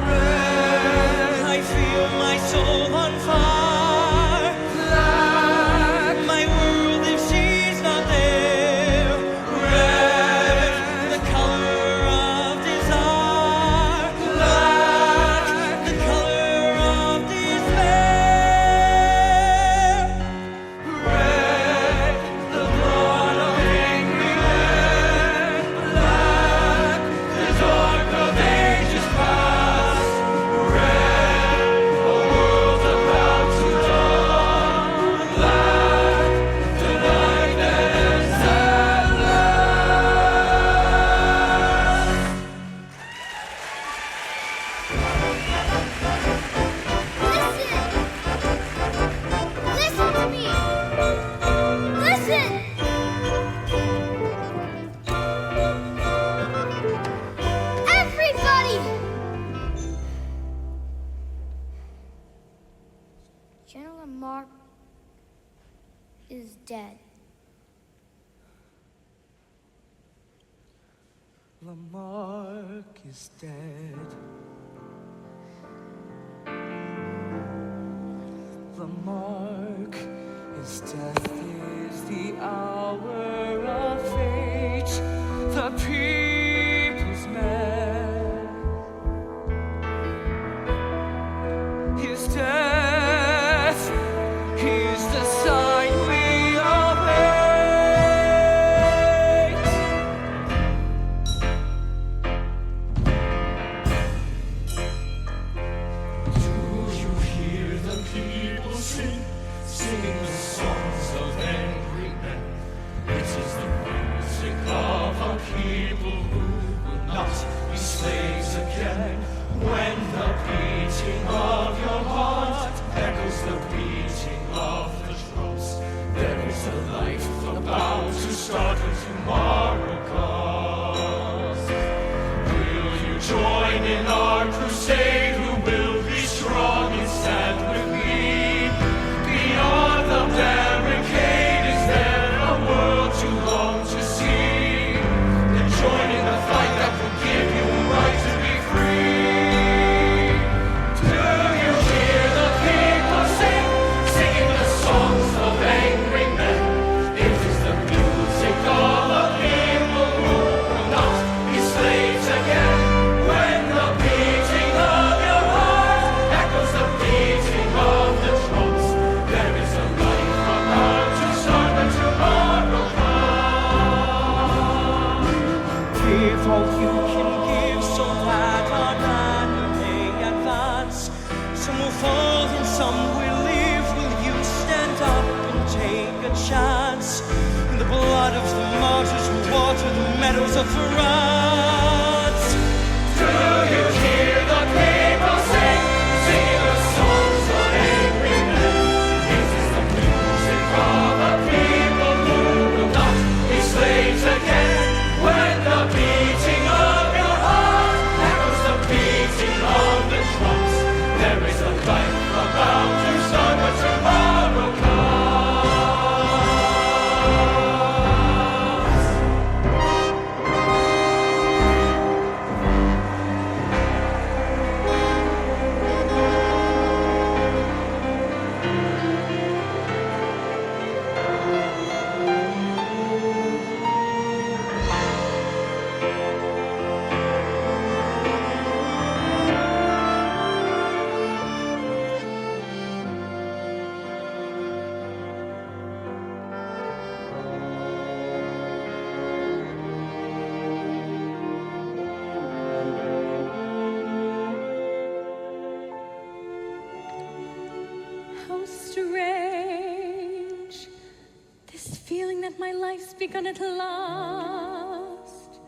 Red, I feel my soul on fire. Black, my world if she's not there. Red, the color of desire. Black, the color of despair. Red, the blood of angry men. Black, the dark of ages past. Red, a world about to dawn. Black, the night that ends at last. Listen to me. Listen. Everybody. General Lamarck is dead. Lamarck is dead. Lamarck, his death is the hour of fate. The people's man. His death is the sign we await. Do you hear the people sing, singing the songs of angry men? It is the music of a people again. When the beating of your heart echoes the beating of the drums, there is a life about to start when tomorrow comes. Will you join in our crusade? Who will be strong and stand with me? Beyond the barricade, is there a world you long to see? Then join in the fight that will give you a right to be free. Do you hear the people sing, singing the songs of angry men? It is the music of a people who will not be slaves again. When the beating of your heart echoes the beating of the drums, there is a life about to start when tomorrow comes. Give all you can give so that our banner may advance. Some will fall and some will live. Will you stand up and take a chance? In the blood of the martyrs will water the meadows of France. Do you hear the people sing, singing the songs of angry men? This is the music of a people who will not be slaves again. When the beating of your heart echoes the beating of the drums, there is a life about to start when tomorrow How strange, this feeling that my life's begun at last.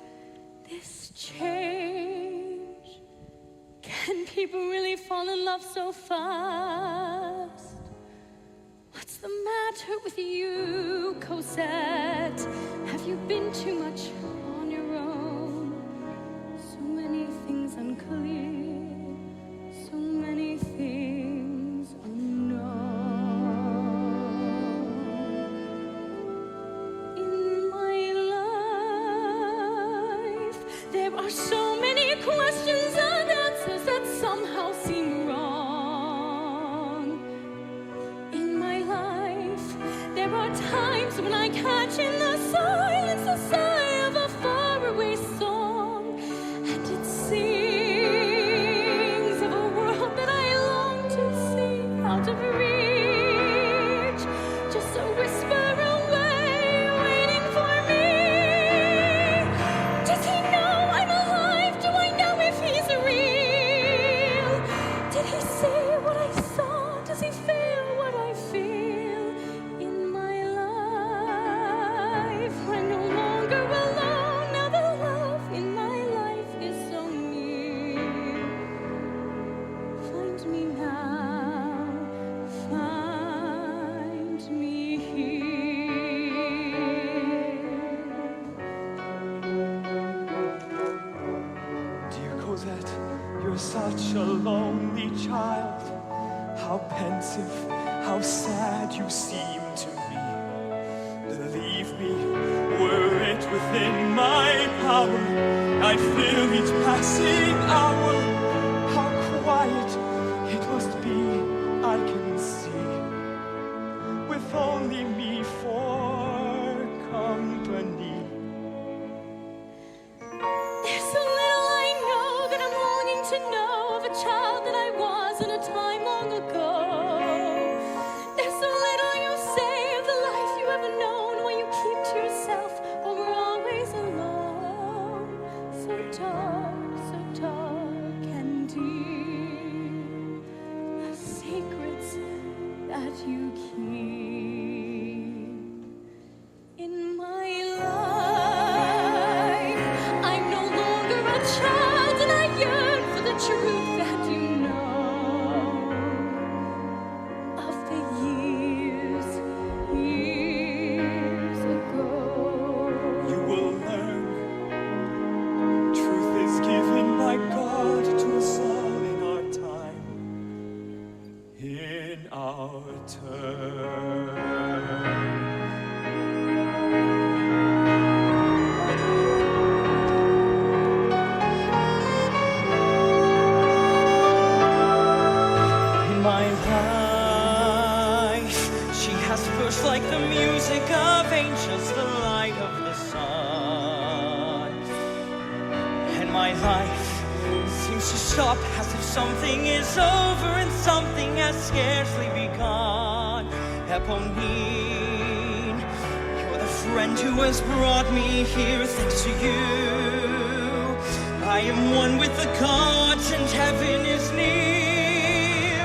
This change. Can people really fall in love so fast? What's the matter with you, Cosette? Have you been too much on your own? So many things unclear, so many things unknown. In my life, there are so many questions and answers that somehow seem wrong. In my life, there are times when I catch in the silence the sigh of a faraway song, and it sings of a world that I long to see out of reach, just a whisper away, waiting for me. Does he know I'm alive? Do I know if he's real? Did he see what I saw? Does he feel what I feel? In my life, I'm no longer alone. Now the love in my life is so near. Find me now, find me here. Dear Cosette, you're such a lonely child. How pensive, how sad you seem to me. Believe me, were it within my power, I'd fill each passing hour. How quiet it must be, I can see, with only me for company. There's so little I know that I'm longing to know of a child that I was in a time long ago. There's so little you say of the life you ever known when you keep to yourself or we're always alone. So dark and deep, the secrets that you keep. In my life, I'm no longer a child and I yearn for life seems to stop as if something is over and something has scarcely begun. Eponine, you're the friend who has brought me here. Thanks to you, I am one with the gods and heaven is near.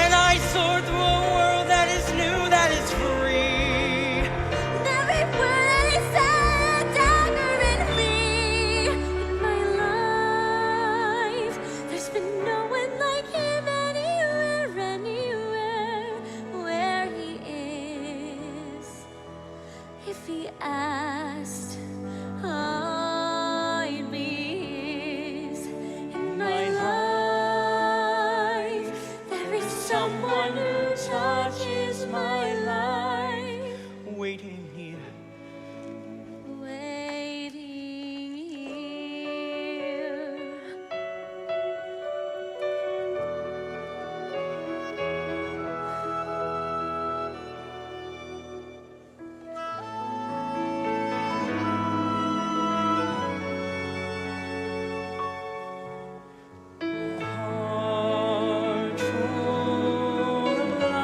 And I soar through a world that is new, that is free. Every word is a dagger in me. In my life, there's been no one like him anywhere, where he is. If he asked, I'd be his. In my life, there is someone who touches my life. Waiting here. Waiting here. Heart full of love,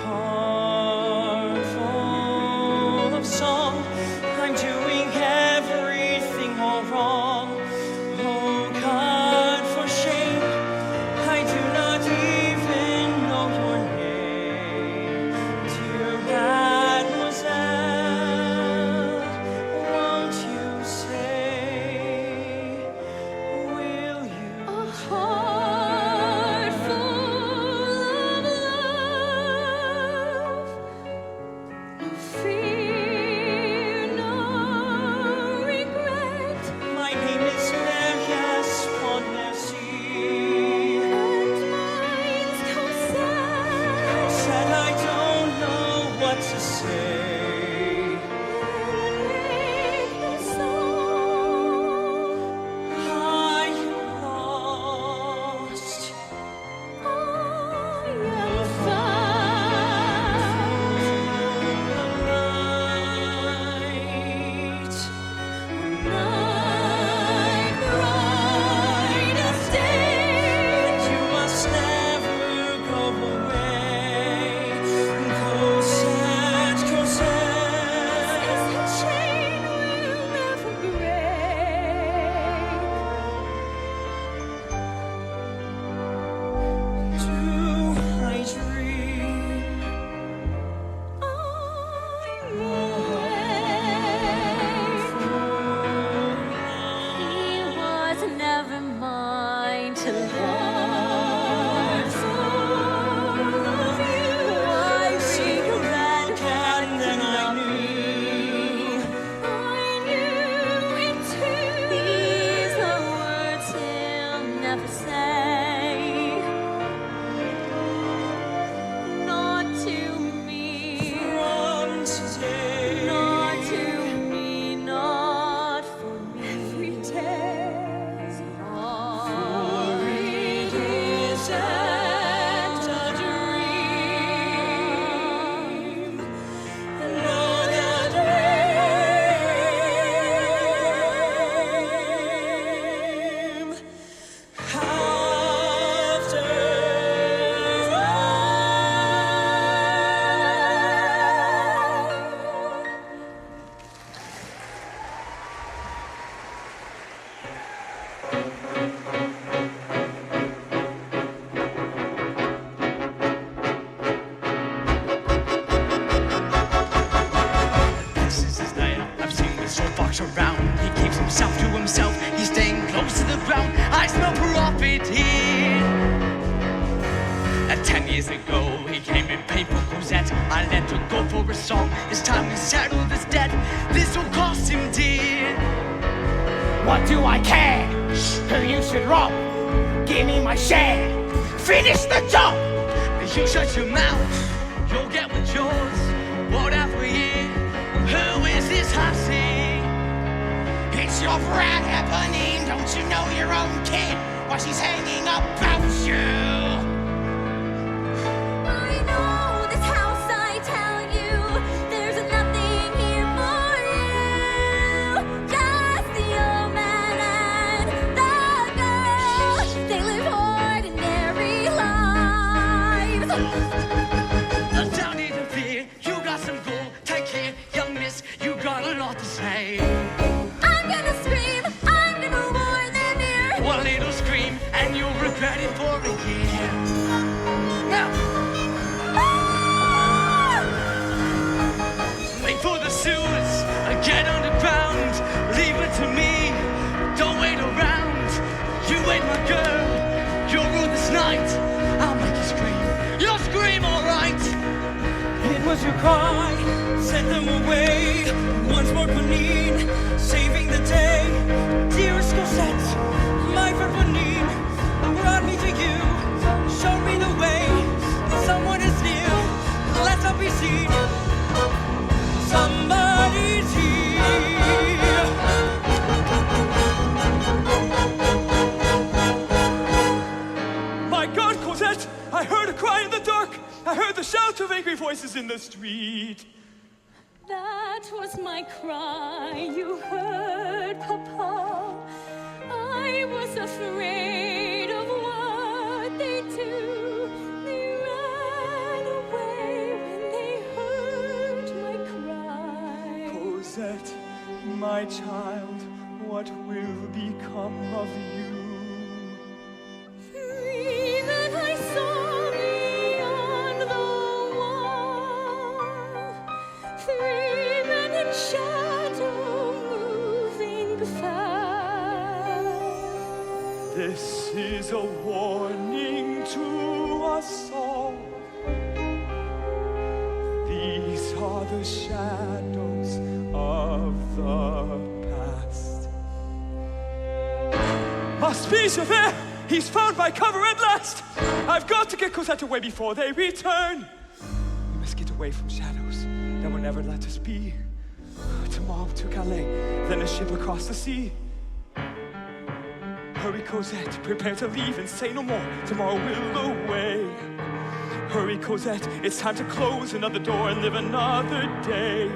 heart full of song. I'm doing everything all wrong. Oh God, for shame, I do not even know your name. Dear Mademoiselle, won't you say, will you? A heart full of love, no fear, no regret, My name is Marius Pontmercy. and mine's Cosette. Said I don't know what to say. Make the song. I lost. I am found. Night brightest day. You must never go away. Cosette, Cosette. This chain will never break. Do I dream? I'm awake. He was never mine to love. Full of you, I regret And then I knew. I knew it too. These are words he'll never say. Not to me. From today. Not to me, not for me. Every day. For it isn't a dream. Another dream. After This is his lair. I've seen this old fox around. He keeps himself to himself. He's staying close to the ground. I smell profit here. 10 years ago, he came in paid for Cosette. I let her go for a song. It's time we settle this debt. This will cost him dear. What do I care? Who you should rob? Give me my share. Finish the job. You shut your mouth. You'll get what's yours. What have we here? Who is this hussy? It's your brat, Eponine. Don't you know your own kid? Why she's hanging about you? I know this house, I tell you, there's nothing here for you. Just was your cry, sent them away. Once more Panine, saving the day. Dearest Cosette, my friend Panine, brought me to you, showed me the way. Someone is near, let not be seen. Somebody's here. My God, Cosette! I heard a cry in the dark! I heard the shout of angry voices in the street! That was my cry, you heard, Papa. I was afraid of what they do. They ran away when they heard my cry. Cosette, my child, what will become of you? Three men I saw beyond the wall. Three men in shadow moving fast. This is a warning to us all. These are the shadows of the past. Must be Javert! He's found my cover at last! I've got to get Cosette away before they return. We must get away from shadows that will never let us be. Tomorrow to Calais, then a ship across the sea. Hurry, Cosette, prepare to leave and say no more. Tomorrow we'll away. Hurry, Cosette, it's time to close another door and live another day.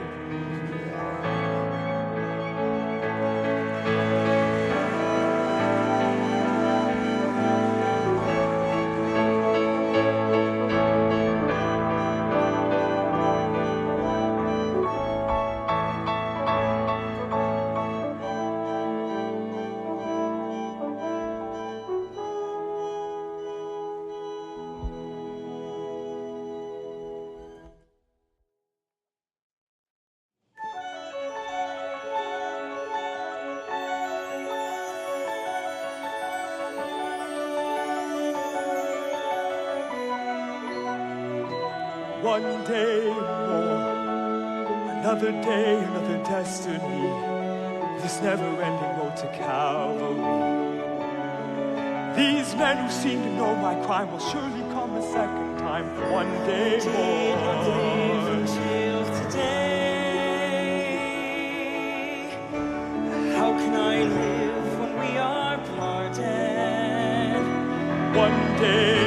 One day more, another day, another destiny. This never-ending road to Calvary. These men who seem to know my crime will surely come a second time. One day more. Until today, how can I live when we are parted? One day